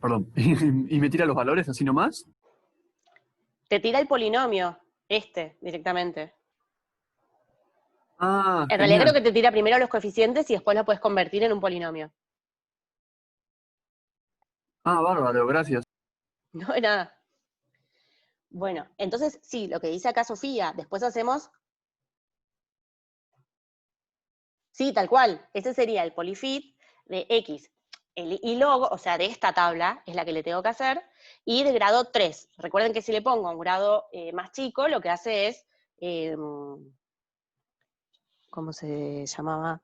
Perdón, ¿y me tira los valores así nomás? Te tira el polinomio, directamente. Ah, En realidad creo genial. que te tira primero los coeficientes y después lo puedes convertir en un polinomio. Ah, bárbaro, gracias. No de nada. Bueno, entonces sí, lo que dice acá Sofía, después hacemos... Sí, tal cual, ese sería el Polyfit de X. El ilogo, o sea, de esta tabla, es la que le tengo que hacer, y de grado 3. Recuerden que si le pongo un grado más chico, lo que hace es... ¿cómo se llamaba?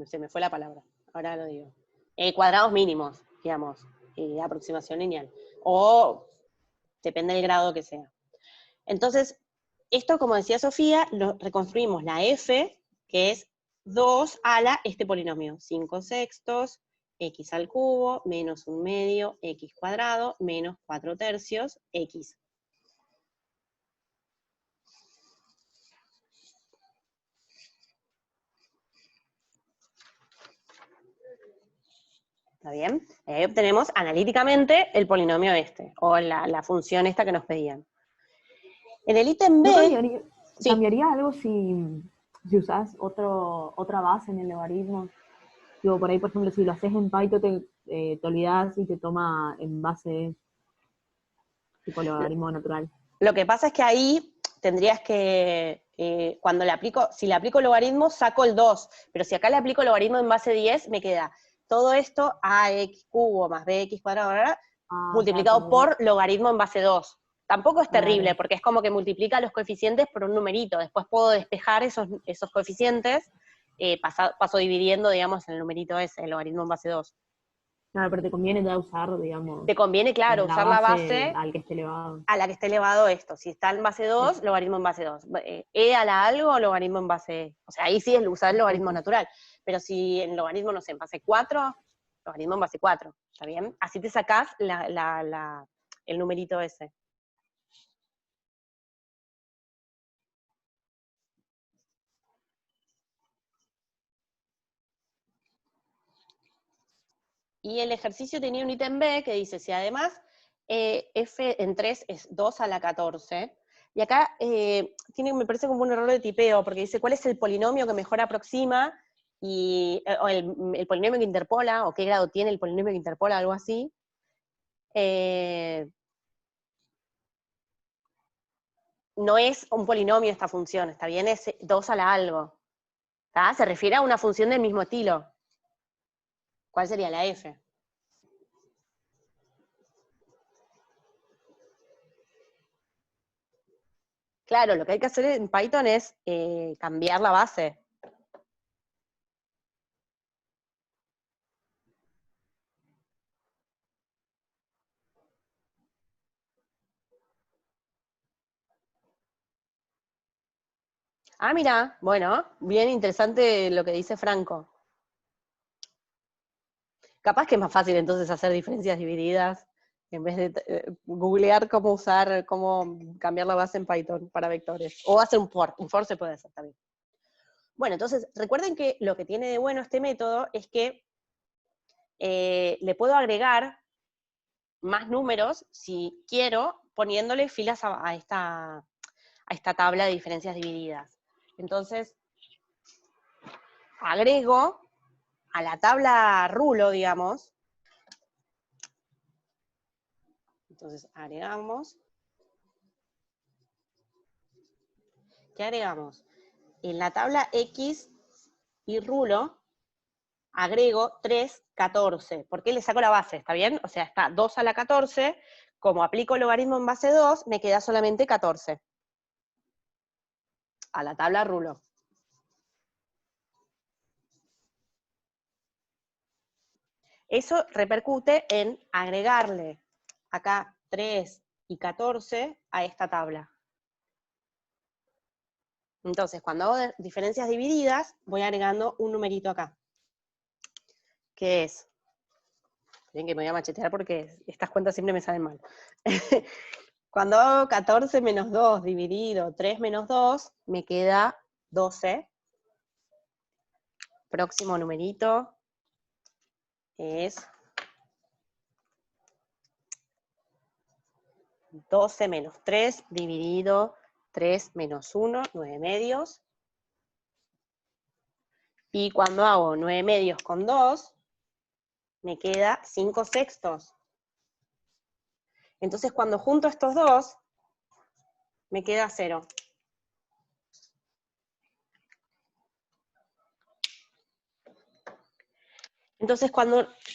Se me fue la palabra, ahora lo digo. Cuadrados mínimos, digamos, aproximación lineal. O depende del grado que sea. Entonces, esto, como decía Sofía, lo reconstruimos la f, que es 2 a este polinomio, 5/6, x al cubo, menos 1/2, x cuadrado, menos 4/3, x. ¿Está bien? Ahí obtenemos analíticamente el polinomio o la función esta que nos pedían. En el ítem B... ¿No sí. cambiaría algo si usás otra base en el logaritmo? Digo, por ahí, por ejemplo, si lo haces en Python, te olvidás y te toma en base tipo logaritmo natural. Lo que pasa es que ahí tendrías que cuando le aplico, si le aplico logaritmo, saco el 2, pero si acá le aplico logaritmo en base 10, me queda todo esto ax cubo más bx cuadrado, multiplicado por logaritmo en base 2. Tampoco es terrible, porque es como que multiplica los coeficientes por un numerito. Después puedo despejar esos coeficientes, paso dividiendo, digamos, en el numerito ese, el logaritmo en base 2. Claro, pero te conviene ya usar, digamos, Te conviene, claro, usar la base al que esté elevado. a la que esté elevado esto. Si está en base 2, logaritmo en base 2. E a la algo, logaritmo en base E. O sea, ahí sí es usar el logaritmo natural. Pero si en logaritmo, no sé, en base 4, logaritmo en base 4. ¿Está bien? Así te sacás el numerito ese. Y el ejercicio tenía un ítem B que dice, si además f en 3 es 2 a la 14, y acá me parece como un error de tipeo, porque dice, ¿cuál es el polinomio que mejor aproxima? O el polinomio que interpola, o qué grado tiene el polinomio que interpola, algo así. No es un polinomio esta función, ¿está bien? Es 2 a la algo. ¿Está? Se refiere a una función del mismo estilo. ¿Cuál sería la f? Claro, lo que hay que hacer en Python es cambiar la base. Ah, mira, bueno, bien interesante lo que dice Franco. Capaz que es más fácil entonces hacer diferencias divididas, en vez de googlear cómo cambiar la base en Python para vectores. O hacer un for se puede hacer también. Bueno, entonces, recuerden que lo que tiene de bueno este método es que le puedo agregar más números, si quiero, poniéndole filas a esta tabla de diferencias divididas. Entonces, agrego a la tabla rulo, digamos. Entonces, agregamos. ¿Qué agregamos? En la tabla X y rulo, agrego 3, 14. ¿Por qué le saco la base? ¿Está bien? O sea, está 2 a la 14. Como aplico logaritmo en base 2, me queda solamente 14. A la tabla rulo. Eso repercute en agregarle acá 3 y 14 a esta tabla. Entonces, cuando hago diferencias divididas, voy agregando un numerito acá. Que es, miren que me voy a machetear porque estas cuentas siempre me salen mal. Cuando hago 14 menos 2 dividido 3 menos 2, me queda 12. Próximo numerito es 12 menos 3 dividido 3 menos 1, 9 medios. Y cuando hago 9 medios con 2, me queda 5 sextos. Entonces cuando junto estos dos, me queda 0. Entonces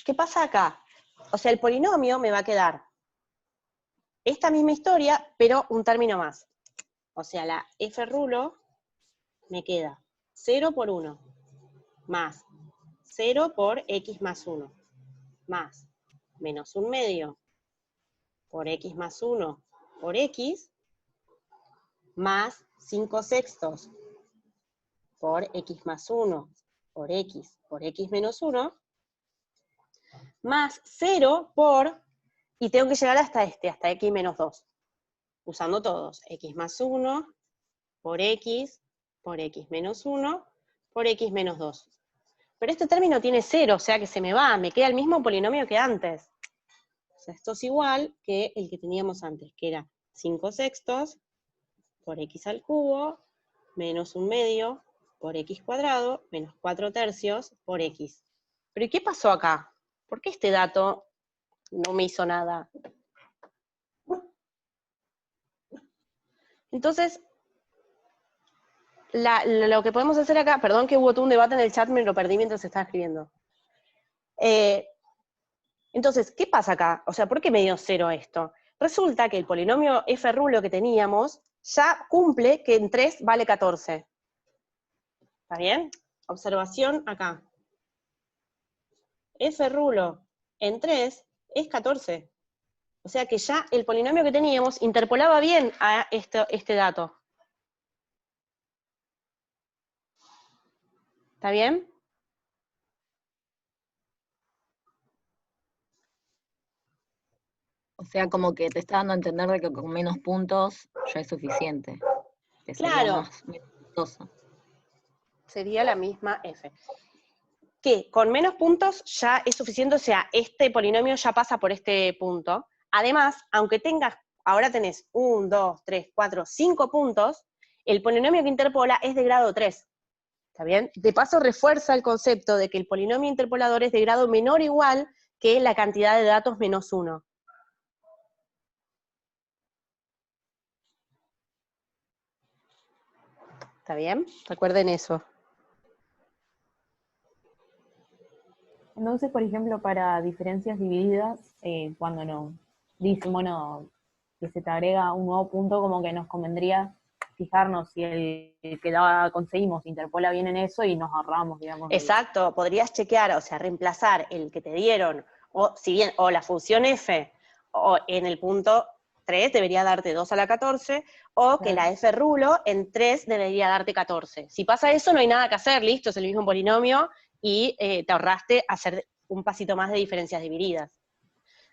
¿qué pasa acá? O sea, el polinomio me va a quedar esta misma historia, pero un término más. O sea, la f rulo me queda 0 por 1, más 0 por x más 1, más menos 1 medio por x más 1 por x, más 5 sextos por x más 1 por x menos 1, más 0 por, y tengo que llegar hasta hasta x menos 2, usando todos, x más 1 por x menos 1, por x menos 2. Pero este término tiene 0, o sea que se me va, me queda el mismo polinomio que antes. O sea, esto es igual que el que teníamos antes, que era 5 sextos por x al cubo, menos 1 medio por x cuadrado, menos 4 tercios por x. ¿Pero y qué pasó acá? ¿Por qué este dato no me hizo nada? Entonces, lo que podemos hacer acá, perdón que hubo todo un debate en el chat, me lo perdí mientras estaba escribiendo. Entonces, ¿qué pasa acá? O sea, ¿por qué me dio 0 esto? Resulta que el polinomio f rulo que teníamos ya cumple que en 3 vale 14. ¿Está bien? Observación acá. F rulo en 3 es 14. O sea que ya el polinomio que teníamos interpolaba bien a este dato. ¿Está bien? O sea, como que te está dando a entender de que con menos puntos ya es suficiente. Que sería Claro. menos costoso. Sería la misma f. Que con menos puntos ya es suficiente, o sea, este polinomio ya pasa por este punto. Además, aunque tengas, ahora tenés 1, 2, 3, 4, 5 puntos, el polinomio que interpola es de grado 3. ¿Está bien? De paso refuerza el concepto de que el polinomio interpolador es de grado menor o igual que la cantidad de datos menos 1. ¿Está bien? Recuerden eso. Entonces, por ejemplo, para diferencias divididas, cuando nos dicen, bueno, que se te agrega un nuevo punto, como que nos convendría fijarnos si el que conseguimos interpola bien en eso y nos ahorramos, digamos. Exacto, podrías chequear, o sea, reemplazar el que te dieron, o si bien, o la función f, o en el punto 3 debería darte 2 a la 14, o que la f rulo en 3 debería darte 14. Si pasa eso, no hay nada que hacer, listo, es el mismo polinomio, y te ahorraste hacer un pasito más de diferencias divididas.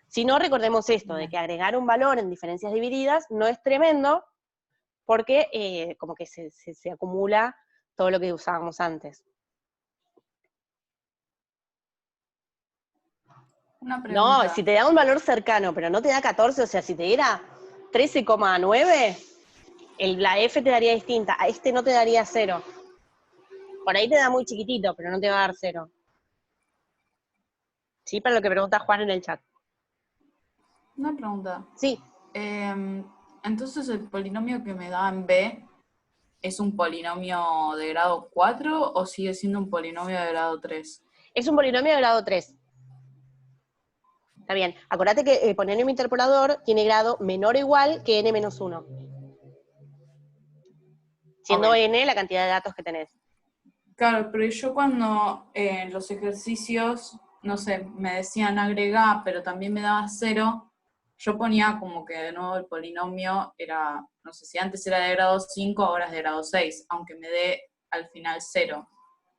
Si no, recordemos esto, de que agregar un valor en diferencias divididas no es tremendo, porque como que se acumula todo lo que usábamos antes. Una No, pregunta. si te da un valor cercano, pero no te da 14, o sea, si te diera 13,9, la F te daría distinta, a este no te daría 0. Por ahí te da muy chiquitito, pero no te va a dar 0. Sí, para lo que pregunta Juan en el chat. Una pregunta. Sí, Entonces el polinomio que me da en B es un polinomio de grado 4 o sigue siendo un polinomio de grado 3? es un polinomio de grado 3. Está bien. Acordate que el polinomio interpolador tiene grado menor o igual que n-1. Siendo Ok. n la cantidad de datos que tenés. Claro, pero yo cuando en los ejercicios, no sé, me decían agrega, pero también me daba 0, yo ponía como que de nuevo el polinomio era, no sé si antes era de grado 5, ahora es de grado 6, aunque me dé al final 0,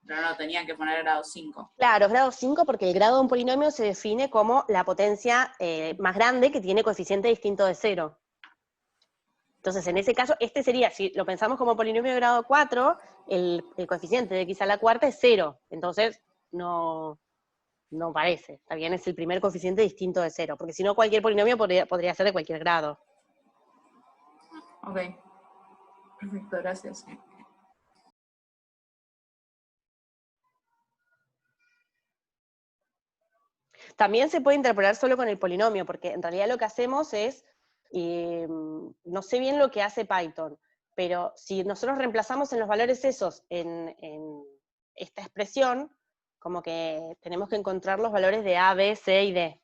pero no tenía que poner grado 5. Claro, es grado 5 porque el grado de un polinomio se define como la potencia más grande que tiene coeficiente distinto de 0. Entonces, en ese caso, este sería, si lo pensamos como polinomio de grado 4, el coeficiente de x a la cuarta es 0. Entonces, no parece. Está bien, es el primer coeficiente distinto de 0. Porque si no, cualquier polinomio podría ser de cualquier grado. Ok, perfecto, gracias. También se puede interpolar solo con el polinomio, porque en realidad lo que hacemos es, no sé bien lo que hace Python, pero si nosotros reemplazamos en los valores esos en esta expresión, como que tenemos que encontrar los valores de A, B, C y D.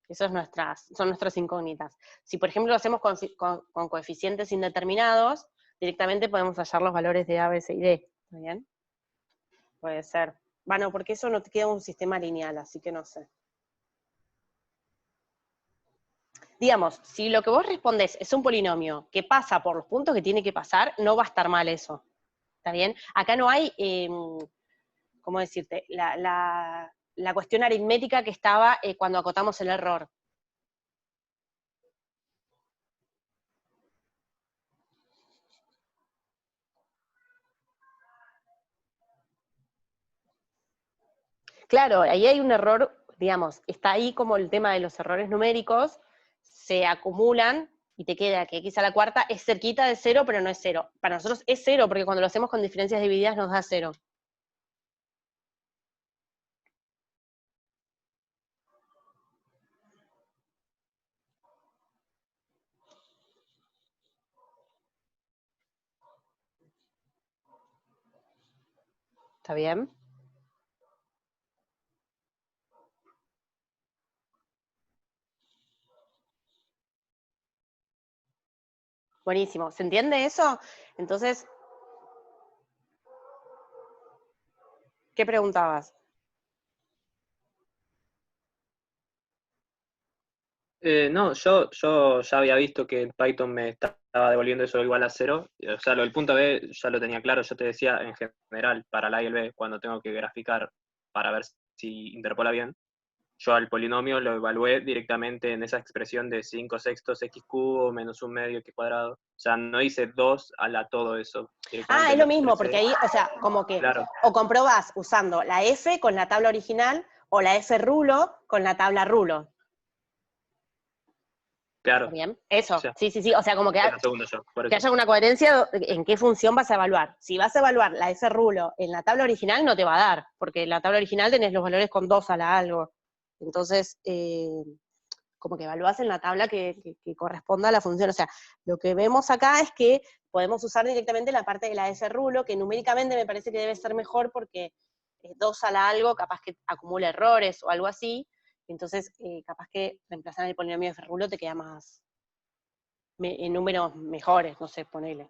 Esas son nuestras incógnitas. Si por ejemplo lo hacemos con coeficientes indeterminados, directamente podemos hallar los valores de A, B, C y D. ¿Está bien? Puede ser. Bueno, porque eso no te queda un sistema lineal, así que no sé. Digamos, si lo que vos respondés es un polinomio que pasa por los puntos que tiene que pasar, no va a estar mal eso. ¿Está bien? Acá no hay, ¿cómo decirte? La cuestión aritmética que estaba cuando acotamos el error. Claro, ahí hay un error, digamos, está ahí como el tema de los errores numéricos, se acumulan y te queda que x a la cuarta es cerquita de 0, pero no es 0. Para nosotros es 0, porque cuando lo hacemos con diferencias divididas nos da 0. ¿Está bien? Buenísimo. ¿Se entiende eso? Entonces, ¿qué preguntabas? No, yo ya había visto que Python me estaba devolviendo eso igual a 0. O sea, lo del punto B ya lo tenía claro. Yo te decía en general, para la A y el B, cuando tengo que graficar para ver si interpola bien, yo al polinomio lo evalué directamente en esa expresión de 5 sextos x cubo menos 1 medio x cuadrado. O sea, no hice 2 a la todo eso. Directamente Es lo lo mismo, expresé. porque ahí, o sea, como que Claro, o comprobás usando la F con la tabla original o la F rulo con la tabla rulo. claro. ¿Está bien? Eso, O sea, sí, o sea, como que, es lo segundo yo, por que eso. haya una coherencia en qué función vas a evaluar. Si vas a evaluar la F rulo en la tabla original, no te va a dar, porque en la tabla original tenés los valores con 2 a la algo. Entonces, como que evaluás en la tabla que corresponda a la función. O sea, lo que vemos acá es que podemos usar directamente la parte de la F rulo, que numéricamente me parece que debe ser mejor porque 2 a la algo capaz que acumula errores o algo así, entonces capaz que reemplazar el polinomio de F rulo te queda más, en números mejores, no sé, ponele.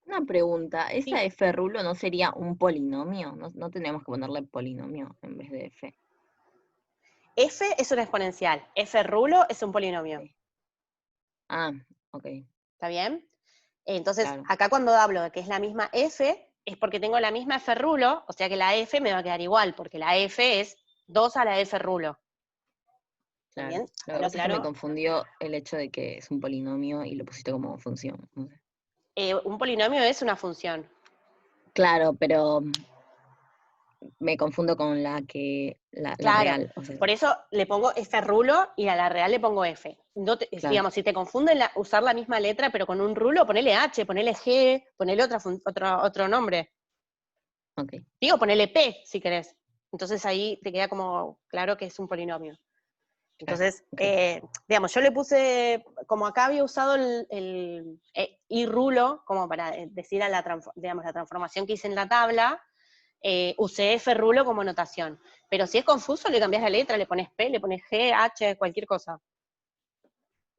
Una pregunta, Sí. ¿esa F rulo no sería un polinomio? ¿No tenemos que ponerle polinomio en vez de F? F es una exponencial, F rulo es un polinomio. Sí. Ah, ok, ¿Está bien? Entonces, claro. acá cuando hablo de que es la misma F, es porque tengo la misma F rulo, o sea que la F me va a quedar igual, porque la F es 2 a la F rulo. ¿Está Claro. bien? Lo que ¿Lo pasa es que me aclaro? confundió el hecho de que es un polinomio y lo pusiste como función. No sé. Un polinomio es una función. Claro, pero me confundo con la Claro, real. O sea, por eso le pongo F rulo y a la real le pongo F. No claro, digamos, si te confunden usar la misma letra, pero con un rulo, ponele H, ponele G, ponele otro nombre. ok. Digo, ponele P, si querés. Entonces ahí te queda como claro que es un polinomio. Claro, Entonces, ok. digamos, yo le puse, como acá había usado el I rulo, como para decir a digamos, la transformación que hice en la tabla, usé F rulo como notación. Pero si es confuso, le cambias la letra, le pones P, le pones G, H, cualquier cosa.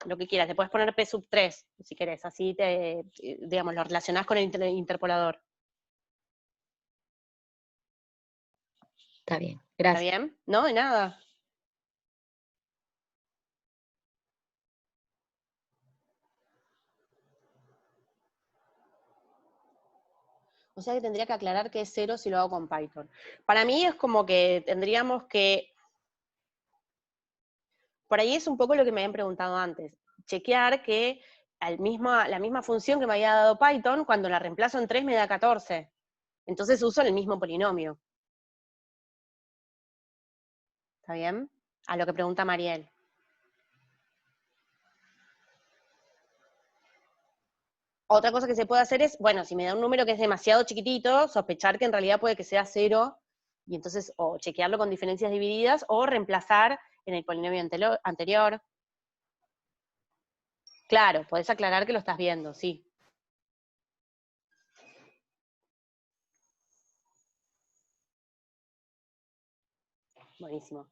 Lo que quieras, le puedes poner P sub 3, si querés, así digamos, lo relacionás con el interpolador. Está bien, ¿Está gracias. bien? No, de nada. O sea que tendría que aclarar que es 0 si lo hago con Python. Para mí es como que tendríamos que, por ahí es un poco lo que me habían preguntado antes, chequear que la misma función que me había dado Python, cuando la reemplazo en 3 me da 14. Entonces uso el mismo polinomio. ¿Está bien? A lo que pregunta Mariel. Otra cosa que se puede hacer es, bueno, si me da un número que es demasiado chiquitito, sospechar que en realidad puede que sea 0, y entonces o chequearlo con diferencias divididas, o reemplazar en el polinomio anterior. Claro, podés aclarar que lo estás viendo, sí. Buenísimo.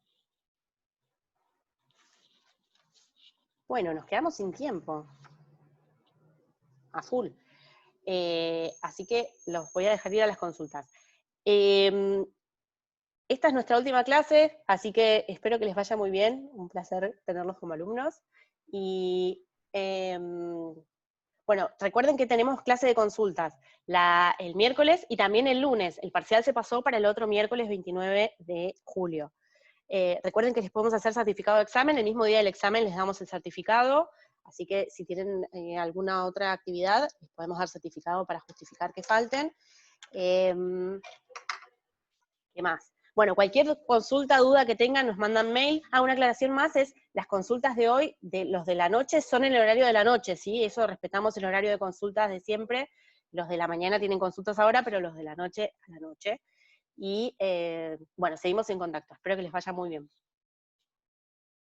Bueno, nos quedamos sin tiempo. A full. Así que los voy a dejar ir a las consultas. Esta es nuestra última clase, así que espero que les vaya muy bien. Un placer tenerlos como alumnos. Y bueno, recuerden que tenemos clase de consultas el miércoles y también el lunes. El parcial se pasó para el otro miércoles 29 de julio. Recuerden que les podemos hacer certificado de examen, el mismo día del examen les damos el certificado, así que si tienen alguna otra actividad, les podemos dar certificado para justificar que falten. ¿Qué más? Bueno, cualquier consulta, duda que tengan, nos mandan mail. Una aclaración más es, las consultas de hoy, los de la noche, son en el horario de la noche, ¿sí? Eso respetamos el horario de consultas de siempre. Los de la mañana tienen consultas ahora, pero los de la noche a la noche. Y bueno, seguimos en contacto. Espero que les vaya muy bien.